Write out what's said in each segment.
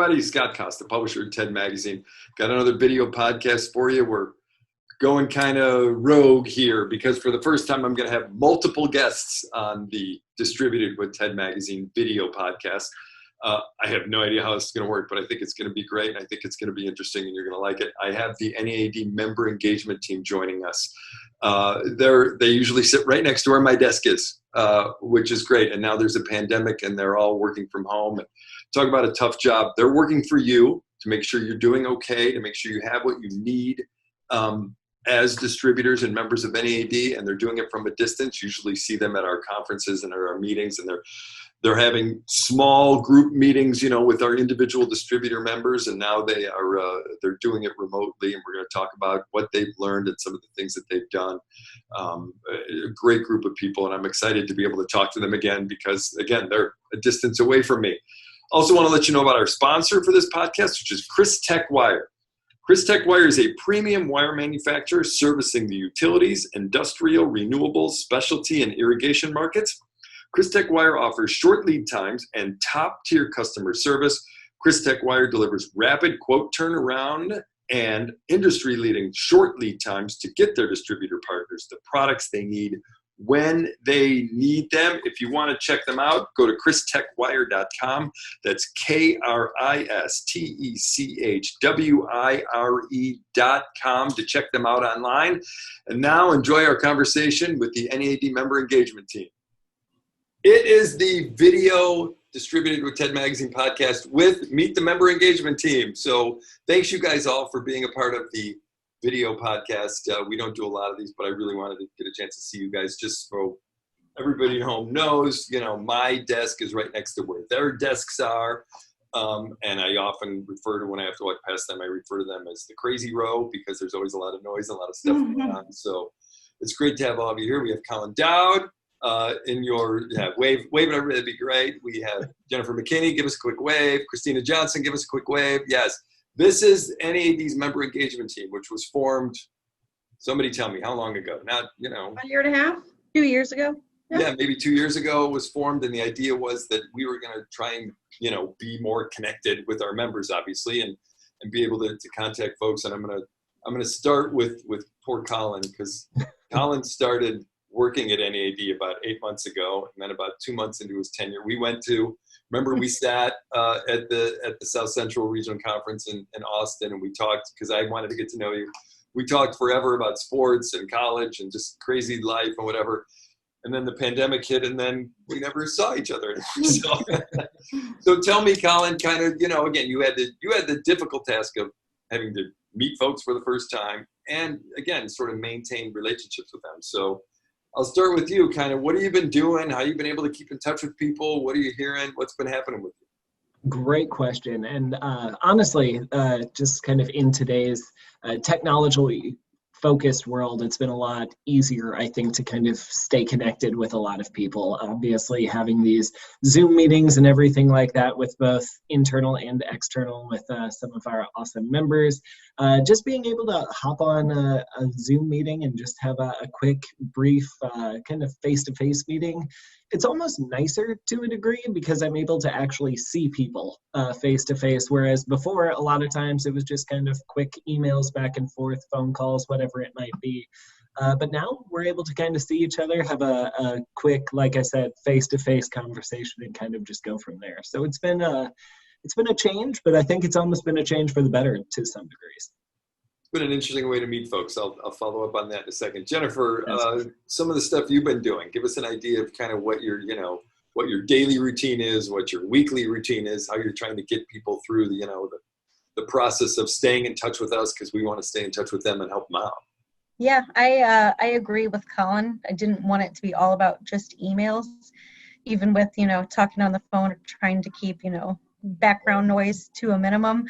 everybody. Scott Costa, publisher of TED Magazine. Got another video podcast for you. We're going kind of rogue here because for the first time, I'm going to have multiple guests on the Distributed with TED Magazine video podcast. I have no idea how this is going to work, but I think it's going to be great. I think it's going to be interesting and you're going to like it. I have the NAED Member Engagement Team joining us. They usually sit right next to where my desk is, which is great. And now there's a pandemic and they're all working from home. And talk about a tough job. They're working for you to make sure you're doing okay, to make sure you have what you need as distributors and members of NAED, and they're doing it from a distance. Usually see them at our conferences and at our meetings, and they're having small group meetings, with our individual distributor members, and now they're doing it remotely, and we're going to talk about what they've learned and some of the things that they've done. A great group of people, and I'm excited to be able to talk to them again because, again, they're a distance away from me. Also want to let you know about our sponsor for this podcast, which is Chris Tech Wire. Chris Tech Wire is a premium wire manufacturer servicing the utilities, industrial, renewables, specialty, and irrigation markets. Chris Tech Wire offers short lead times and top-tier customer service. Chris Tech Wire delivers rapid quote turnaround and industry-leading short lead times to get their distributor partners the products they need when they need them. If you want to check them out, go to christechwire.com. That's KRISTECHWIRE.com to check them out online. And now enjoy our conversation with the NAED Member Engagement Team. It is the video Distributed with TED Magazine podcast with Meet the Member Engagement Team. So thanks you guys all for being a part of the video podcast. We don't do a lot of these, but I really wanted to get a chance to see you guys just so everybody at home knows, my desk is right next to where their desks are. And I often refer to, when I have to walk past them, I refer to them as the crazy row because there's always a lot of noise and a lot of stuff going on. So it's great to have all of you here. We have Colin Dowd wave at everybody, that'd be great. We have Jennifer McKinney, give us a quick wave. Christina Johnson, give us a quick wave. Yes. This is NAED's Member Engagement Team, which was formed, somebody tell me, how long ago? Not, A year and a half, 2 years ago. Yeah, maybe 2 years ago it was formed, and the idea was that we were going to try and, be more connected with our members, obviously, and be able to contact folks. And I'm gonna start with poor Colin, because Colin started working at NAED about 8 months ago, and then about 2 months into his tenure, we sat at the South Central Regional Conference in Austin, and we talked, because I wanted to get to know you. We talked forever about sports and college and just crazy life and whatever. And then the pandemic hit, and then we never saw each other anymore. So tell me, Colin, kind of, again, you had the difficult task of having to meet folks for the first time, and again, sort of maintain relationships with them. So I'll start with you. Kind of, what have you been doing? How you been able to keep in touch with people? What are you hearing? What's been happening with you? Great question. And honestly, just kind of in today's technology-focused world, it's been a lot easier, I think, to kind of stay connected with a lot of people. Obviously, having these Zoom meetings and everything like that with both internal and external with some of our awesome members. Just being able to hop on a Zoom meeting and just have a quick, brief, kind of face-to-face meeting. It's almost nicer to a degree because I'm able to actually see people face-to-face, whereas before, a lot of times it was just kind of quick emails back and forth, phone calls, whatever it might be. But now we're able to kind of see each other, have a quick, like I said, face-to-face conversation and kind of just go from there. So it's been a change, but I think it's almost been a change for the better to some degrees. It's been an interesting way to meet folks. I'll follow up on that in a second. Jennifer, some of the stuff you've been doing, give us an idea of kind of what your daily routine is, what your weekly routine is, how you're trying to get people through the process of staying in touch with us, because we want to stay in touch with them and help them out. Yeah, I agree with Colin. I didn't want it to be all about just emails, even with, talking on the phone or trying to keep, background noise to a minimum.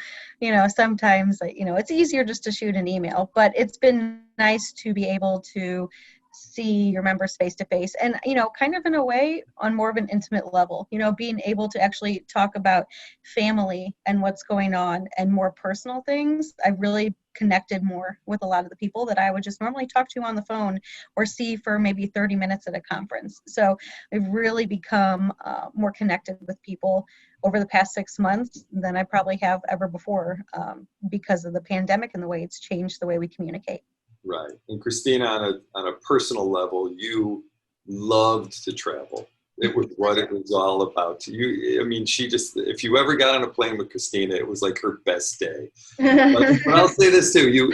Sometimes, it's easier just to shoot an email, but it's been nice to be able to see your members face to face and, kind of in a way on more of an intimate level, being able to actually talk about family and what's going on and more personal things. I've really connected more with a lot of the people that I would just normally talk to on the phone or see for maybe 30 minutes at a conference. So we've really become more connected with people over the past 6 months than I probably have ever before, because of the pandemic and the way it's changed the way we communicate. Right. And Christina, on a personal level, you loved to travel. It was what it was all about. I mean, if you ever got on a plane with Christina, it was like her best day. But I'll say this too,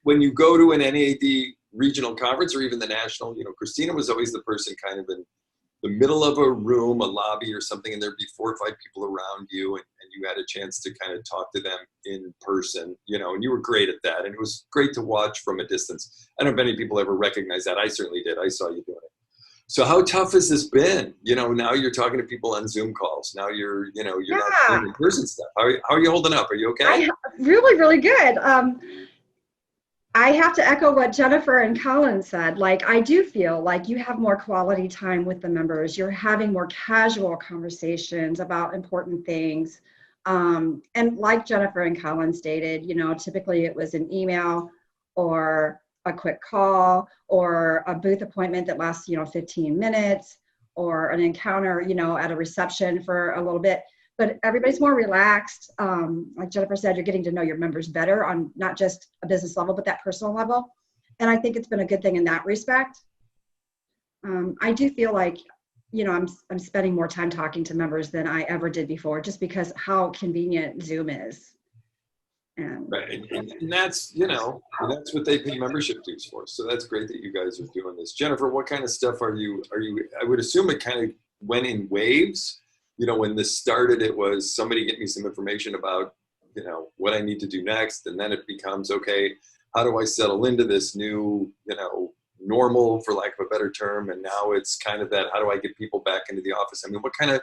when you go to an NAED regional conference or even the national, Christina was always the person kind of in the middle of a room, a lobby or something, and there'd be 4 or 5 people around you, and you had a chance to kind of talk to them in person, and you were great at that. And it was great to watch from a distance. I don't know if many people ever recognize that. I certainly did. I saw you doing it. So how tough has this been? Now you're talking to people on Zoom calls. Now you're not doing in-person stuff. How are you holding up? Are you okay? Really, really good. I have to echo what Jennifer and Colin said. Like, I do feel like you have more quality time with the members. You're having more casual conversations about important things. And like Jennifer and Colin stated, typically it was an email or a quick call or a booth appointment that lasts, 15 minutes or an encounter, at a reception for a little bit. But everybody's more relaxed. Like Jennifer said, you're getting to know your members better on not just a business level, but that personal level. And I think it's been a good thing in that respect. I do feel like, I'm spending more time talking to members than I ever did before, just because how convenient Zoom is. Right, and that's that's what they pay membership dues for. So that's great that you guys are doing this. Jennifer, what kind of stuff are you? I would assume it kind of went in waves. When this started, it was somebody get me some information about what I need to do next, and then it becomes, okay, how do I settle into this new normal, for lack of a better term? And now it's kind of that, how do I get people back into the office? I mean, what kind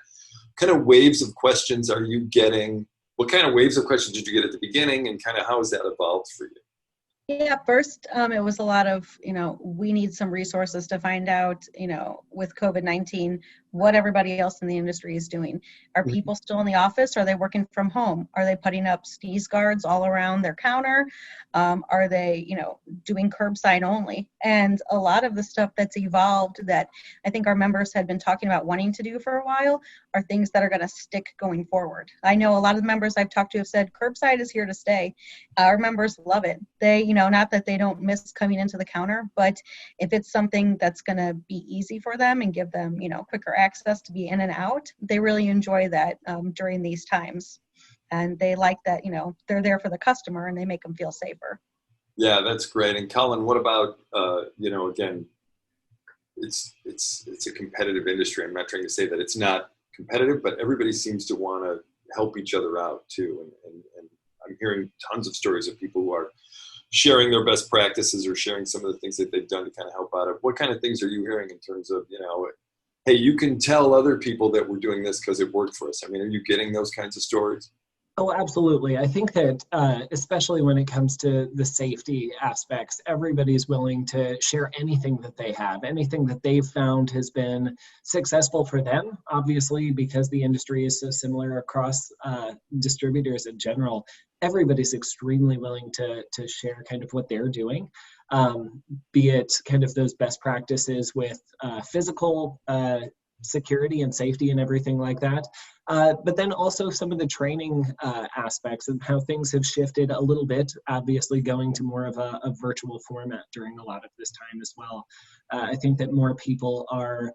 of waves of questions are you getting? What kind of waves of questions did you get at the beginning, and kind of how has that evolved for you? Yeah, first, it was a lot of, we need some resources to find out, with COVID-19, what everybody else in the industry is doing. Are people still in the office? Are they working from home? Are they putting up sneeze guards all around their counter? Are they, doing curbside only? And a lot of the stuff that's evolved that I think our members had been talking about wanting to do for a while are things that are going to stick going forward. I know a lot of the members I've talked to have said curbside is here to stay. Our members love it. They, not that they don't miss coming into the counter, but if it's something that's going to be easy for them and give them, quicker access to be in and out, they really enjoy that during these times. And they like that, they're there for the customer and they make them feel safer. Yeah, that's great. And Colin, what about, again, it's a competitive industry. I'm not trying to say that it's not competitive, but everybody seems to want to help each other out too. And I'm hearing tons of stories of people who are sharing their best practices or sharing some of the things that they've done to kind of help out. What kind of things are you hearing in terms of, hey, you can tell other people that we're doing this because it worked for us? I mean, are you getting those kinds of stories? Oh, absolutely. I think that especially when it comes to the safety aspects, everybody's willing to share anything that they have, anything that they've found has been successful for them, obviously, because the industry is so similar across distributors in general. Everybody's extremely willing to share kind of what they're doing, be it kind of those best practices with physical security and safety and everything like that. But then also some of the training aspects and how things have shifted a little bit, obviously going to more of a virtual format during a lot of this time as well. I think that more people are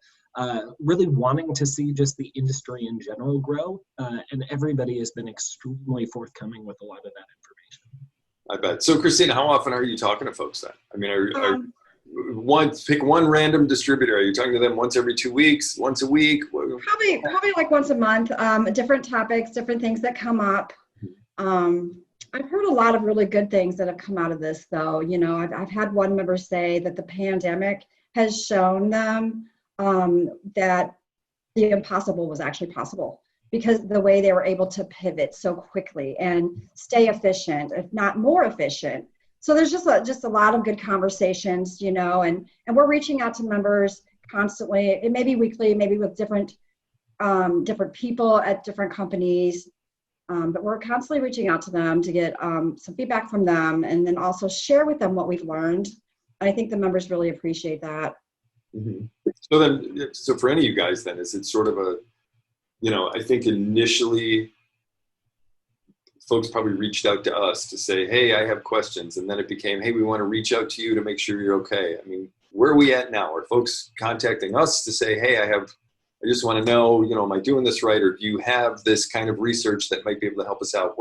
really wanting to see just the industry in general grow, and everybody has been extremely forthcoming with a lot of that information. I bet. So Christina, how often are you talking to folks then? I mean, pick one random distributor. Are you talking to them once every 2 weeks, once a week? Probably like once a month. Different topics, different things that come up. I've heard a lot of really good things that have come out of this, though. I've had one member say that the pandemic has shown them that the impossible was actually possible, because the way they were able to pivot so quickly and stay efficient, if not more efficient. So there's just a lot of good conversations, and we're reaching out to members constantly. It may be weekly, maybe with different people at different companies. But we're constantly reaching out to them to get some feedback from them, and then also share with them what we've learned. I think the members really appreciate that. Mm-hmm. So for any of you guys then, is it sort of a, I think initially folks probably reached out to us to say, hey, I have questions. And then it became, hey, we want to reach out to you to make sure you're okay. I mean, where are we at now? Are folks contacting us to say, hey, I just want to know, am I doing this right? Or do you have this kind of research that might be able to help us out?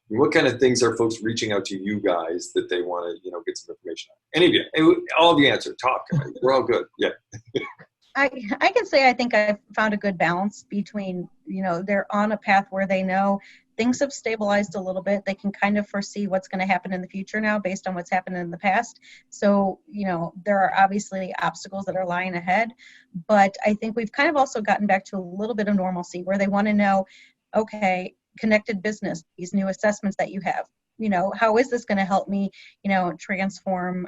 What kind of things are folks reaching out to you guys that they want to, get some information on? Any of you, all of you answer, talk. We're all good. Yeah. I can say I think I've found a good balance between, they're on a path where they know things have stabilized a little bit. They can kind of foresee what's going to happen in the future now based on what's happened in the past. So, there are obviously obstacles that are lying ahead, but I think we've kind of also gotten back to a little bit of normalcy where they want to know, okay, connected business, these new assessments that you have, how is this going to help me, transform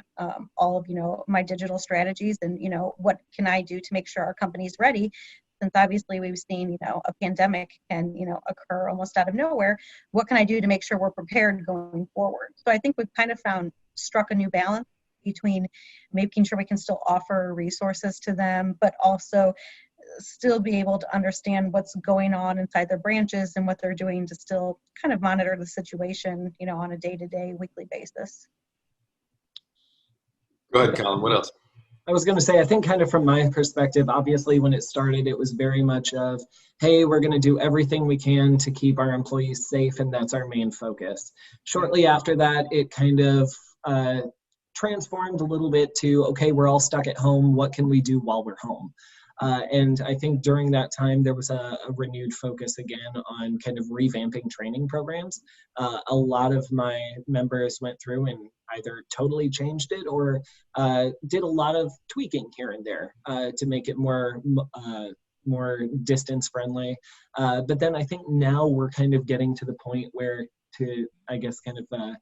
all of, my digital strategies, and, what can I do to make sure our company's ready? Since obviously we've seen, a pandemic can, occur almost out of nowhere. What can I do to make sure we're prepared going forward? So I think we've kind of struck a new balance between making sure we can still offer resources to them, but also still be able to understand what's going on inside their branches and what they're doing to still kind of monitor the situation, on a day-to-day, weekly basis. Go ahead, Colin. What else? I was going to say, I think kind of from my perspective, obviously when it started, it was very much of, hey, we're going to do everything we can to keep our employees safe, and that's our main focus. Shortly after that, it kind of transformed a little bit to, okay, we're all stuck at home. What can we do while we're home? And I think during that time, there was a renewed focus again on kind of revamping training programs. A lot of my members went through and either totally changed it or did a lot of tweaking here and there to make it more distance friendly. But then I think now we're kind of getting to the point where, to, I guess, kind of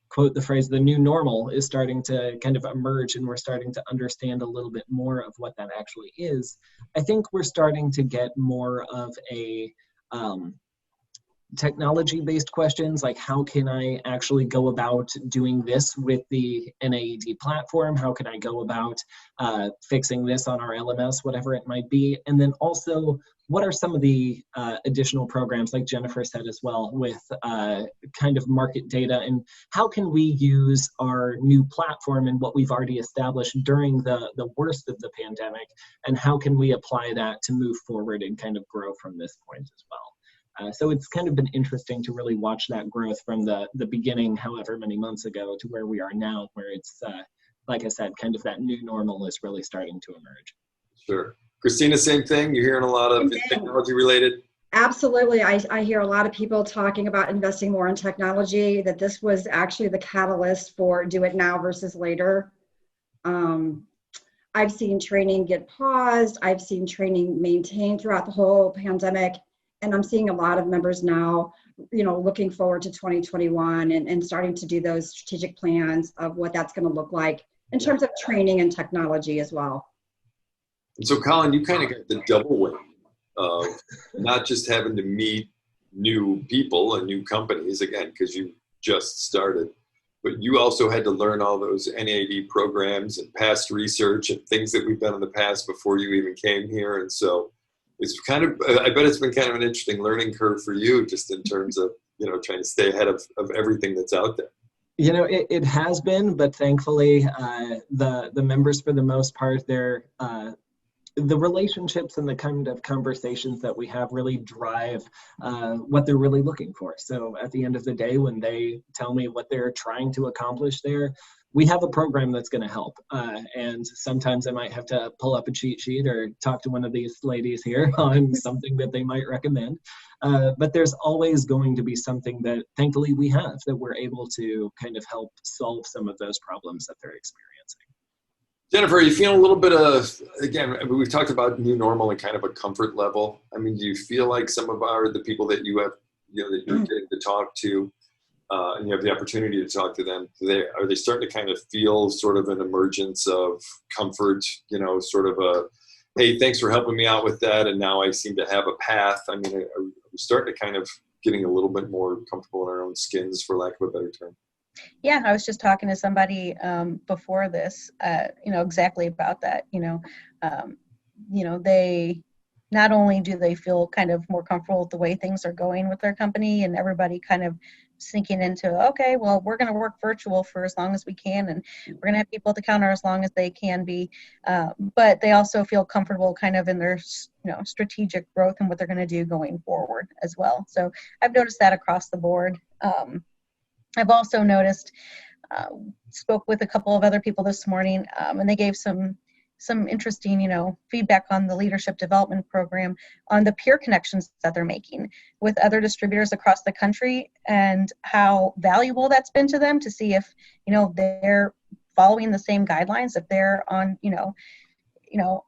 quote the phrase, the new normal is starting to kind of emerge, and we're starting to understand a little bit more of what that actually is. I think we're starting to get more of a technology-based questions, like how can I actually go about doing this with the NAED platform? How can I go about fixing this on our LMS, whatever it might be? And then also, what are some of the additional programs, like Jennifer said as well, with kind of market data, and how can we use our new platform and what we've already established during the worst of the pandemic, and how can we apply that to move forward and kind of grow from this point as well? So it's kind of been interesting to really watch that growth from the beginning, however many months ago, to where we are now, where it's, like I said, kind of that new normal is really starting to emerge. Sure. Christina, same thing? You're hearing a lot of technology related? Absolutely. I hear a lot of people talking about investing more in technology, that this was actually the catalyst for do it now versus later. I've seen training get paused. I've seen training maintained throughout the whole pandemic. And I'm seeing a lot of members now, looking forward to 2021 and starting to do those strategic plans of what that's going to look like in terms of training and technology as well. And so, Colin, you kind of got the double win of not just having to meet new people and new companies, again, because you just started, but you also had to learn all those NAED programs and past research and things that we've done in the past before you even came here. And so it's kind of, I bet it's been kind of an interesting learning curve for you, just in terms of, trying to stay ahead of everything that's out there. It has been, but thankfully, the members, for the most part, they're the relationships and the kind of conversations that we have really drive what they're really looking for. So at the end of the day, when they tell me what they're trying to accomplish there, we have a program that's going to help. And sometimes I might have to pull up a cheat sheet or talk to one of these ladies here on something that they might recommend. But there's always going to be something that thankfully we have that we're able to kind of help solve some of those problems that they're experiencing. Jennifer, are you feeling a little bit of, again, we've talked about new normal and kind of a comfort level. I mean, do you feel like some of the people that you have, that you're getting to talk to, and you have the opportunity to talk to them, are they starting to kind of feel sort of an emergence of comfort, sort of a, hey, thanks for helping me out with that, and now I seem to have a path? I mean, are we starting to kind of getting a little bit more comfortable in our own skins, for lack of a better term? Yeah, I was just talking to somebody before this, exactly about that. They not only do they feel kind of more comfortable with the way things are going with their company, and everybody kind of sinking into, okay, well, we're going to work virtual for as long as we can, and we're going to have people at the counter as long as they can be. But they also feel comfortable kind of in their, strategic growth and what they're going to do going forward as well. So I've noticed that across the board. I've also noticed, spoke with a couple of other people this morning, and they gave some interesting, feedback on the leadership development program, on the peer connections that they're making with other distributors across the country, and how valuable that's been to them to see if, they're following the same guidelines, if they're on,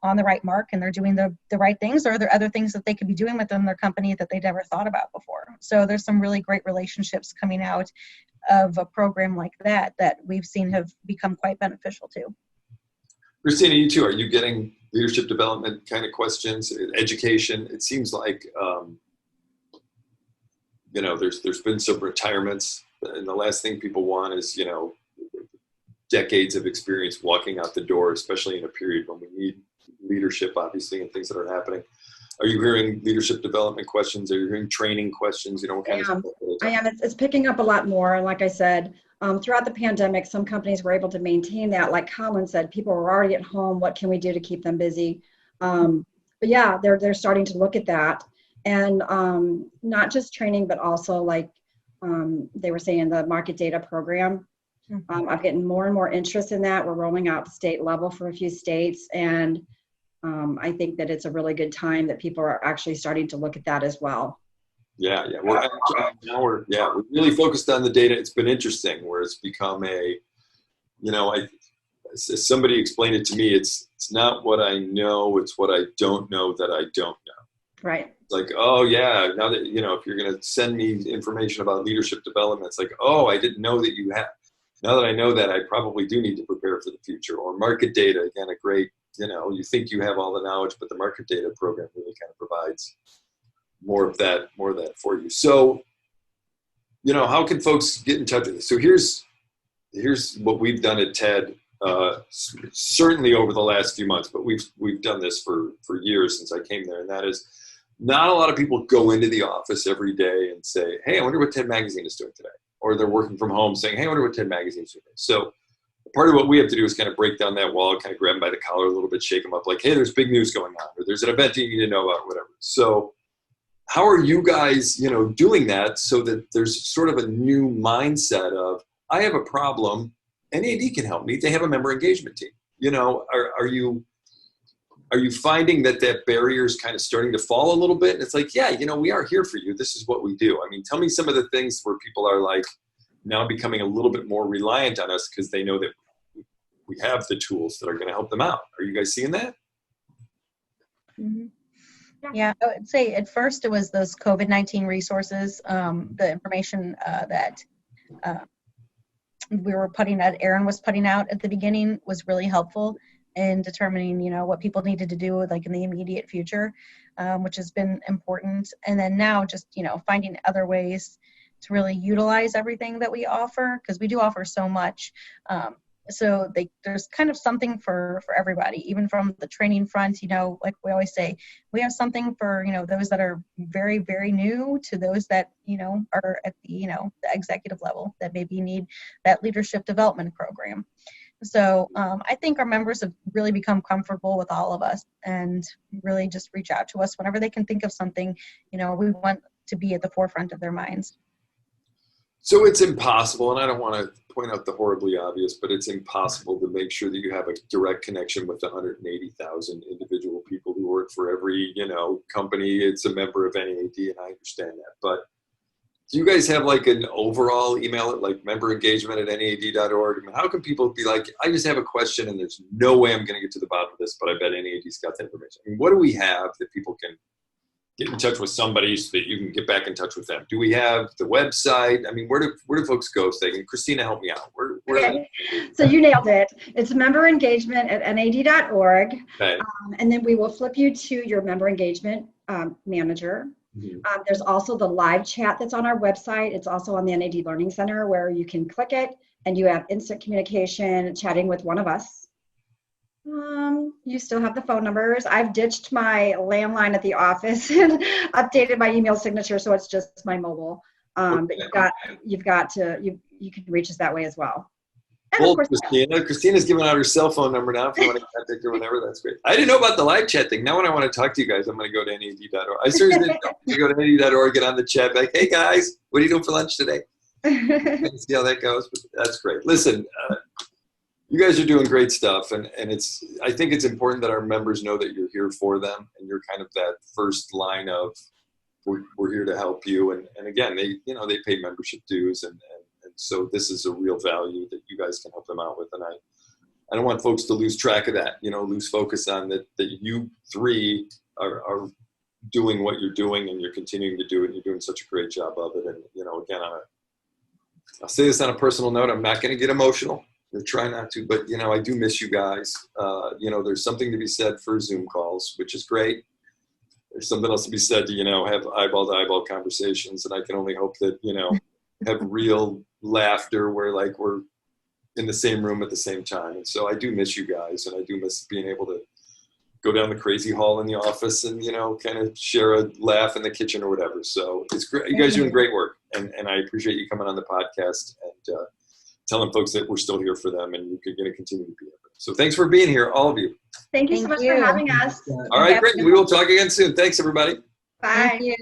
on the right mark and they're doing the right things, or are there other things that they could be doing within their company that they never thought about before. So there's some really great relationships coming out of a program like that we've seen have become quite beneficial too. Christina, you too, are you getting leadership development kind of questions, education? It seems like, there's been some retirements, and the last thing people want is, decades of experience walking out the door, especially in a period when we need leadership, obviously, and things that are happening. Are you hearing leadership development questions? Are you hearing training questions? What kind of stuff? I am. It's picking up a lot more. And like I said, throughout the pandemic, some companies were able to maintain that. Like Colin said, people were already at home. What can we do to keep them busy? But yeah, they're starting to look at that. And not just training, but also like they were saying, the market data program. I'm getting more and more interest in that. We're rolling out the state level for a few states. And I think that it's a really good time that people are actually starting to look at that as well. Yeah. We're really focused on the data. It's been interesting where it's become as somebody explained it to me, it's not what I know, it's what I don't know that I don't know. Right. It's like, oh yeah, now that, if you're going to send me information about leadership development, it's like, oh, I didn't know that you have. Now that I know that, I probably do need to prepare for the future. Or market data, again, a great, you think you have all the knowledge, but the market data program really kind of provides more of that for you. So, how can folks get in touch with us? So here's what we've done at TED, certainly over the last few months, but we've done this for years since I came there, and that is, not a lot of people go into the office every day and say, hey, I wonder what TED Magazine is doing today. Or they're working from home saying, hey, I wonder what TED Magazine is doing. So part of what we have to do is kind of break down that wall, kind of grab them by the collar a little bit, shake them up like, hey, there's big news going on, or there's an event you need to know about, whatever. So how are you guys, doing that so that there's sort of a new mindset of, I have a problem, NAED can help me. They have a member engagement team. Are you finding that barrier is kind of starting to fall a little bit? And it's like, yeah, we are here for you. This is what we do. I mean, tell me some of the things where people are like now becoming a little bit more reliant on us because they know that we have the tools that are going to help them out. Are you guys seeing that? Mm-hmm. Yeah, I would say at first it was those COVID-19 resources, the information that we were putting out, Aaron was putting out at the beginning was really helpful in determining, what people needed to do like in the immediate future, which has been important. And then now just, finding other ways to really utilize everything that we offer, because we do offer so much. So there's kind of something for everybody, even from the training front, like we always say, we have something for, those that are very, very new to those that, are at the, the executive level that maybe need that leadership development program. So I think our members have really become comfortable with all of us and really just reach out to us whenever they can think of something, we want to be at the forefront of their minds. So it's impossible, and I don't want to point out the horribly obvious, but it's impossible to make sure that you have a direct connection with the 180,000 individual people who work for every, company. It's a member of NAED, and I understand that. But do you guys have like an overall email, like member engagement at NAED.org? I mean, how can people be like, I just have a question and there's no way I'm going to get to the bottom of this, but I bet NAED's got that information. I mean, what do we have that people can get in touch with somebody so that you can get back in touch with them? Do we have the website? I mean, where do folks go? So they can, Christina, help me out. Where okay. So you nailed it. It's member engagement at NAED.org. Okay. And then we will flip you to your member engagement manager. There's also the live chat that's on our website. It's also on the NAED Learning Center where you can click it and you have instant communication, chatting with one of us. You still have the phone numbers. I've ditched my landline at the office and updated my email signature, so it's just my mobile. But you can reach us that way as well. And Well, of course, Christina's giving out her cell phone number now if you want to contact her whenever. That's great. I didn't know about the live chat thing. Now when I want to talk to you guys, I'm going to go to NAED.org. I seriously didn't know. You go to NAED.org, get on the chat, be like, hey guys, what are you doing for lunch today? See how that goes. But that's great. Listen, you guys are doing great stuff, and I think it's important that our members know that you're here for them, and you're kind of that first line of we're here to help you. And again, they pay membership dues, and so this is a real value that you guys can help them out with. And I don't want folks to lose track of that, lose focus on that you three are doing what you're doing, and you're continuing to do it. And you're doing such a great job of it. And again, I'll say this on a personal note. I'm not going to get emotional. I try not to, but I do miss you guys. There's something to be said for Zoom calls, which is great. There's something else to be said to have eyeball to eyeball conversations, and I can only hope that have real laughter where we're in the same room at the same time. And so I do miss you guys, and I do miss being able to go down the crazy hall in the office and kind of share a laugh in the kitchen or whatever. So it's great. You guys are doing great work, and I appreciate you coming on the podcast and telling folks that we're still here for them, and you're going to continue to be here. So thanks for being here, all of you. Thank you so much for having us. All right, great. We will talk again soon. Thanks, everybody. Bye. Thank you.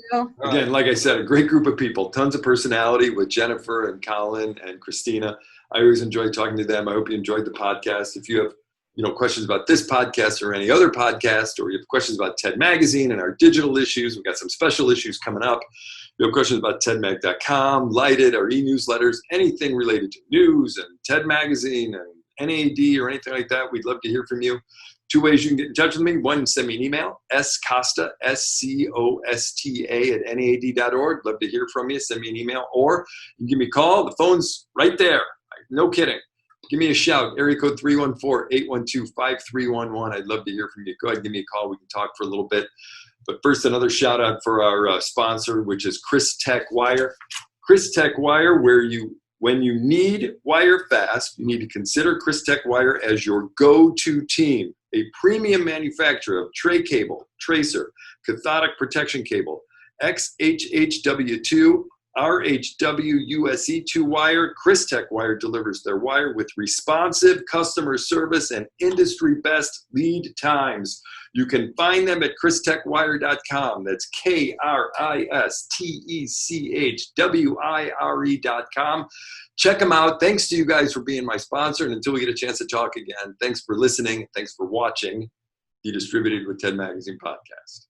Again, like I said, a great group of people, tons of personality with Jennifer and Colin and Christina. I always enjoy talking to them. I hope you enjoyed the podcast. If you have questions about this podcast or any other podcast, or you have questions about TED Magazine and our digital issues, we've got some special issues coming up. If you have questions about TEDMag.com, Lighted, our e-newsletters, anything related to news and TED Magazine and NAED or anything like that, we'd love to hear from you. 2 ways you can get in touch with me. One, send me an email, scosta, SCOSTA @NAED.org. Love to hear from you. Send me an email, or you can give me a call. The phone's right there. No kidding. Give me a shout, area code 314-812-5311. I'd love to hear from you. Go ahead, give me a call. We can talk for a little bit. But first, another shout out for our sponsor, which is Chris Tech Wire. Chris Tech Wire, when you need wire fast, you need to consider Chris Tech Wire as your go-to team. A premium manufacturer of tray cable, tracer, cathodic protection cable, XHHW2, RHWUSE2 wire. Chris Tech Wire delivers their wire with responsive customer service and industry best lead times. You can find them at christechwire.com. That's KRISTECHWIRE.com. Check them out. Thanks to you guys for being my sponsor. And until we get a chance to talk again, thanks for listening. Thanks for watching the Distributed with TED Magazine podcast.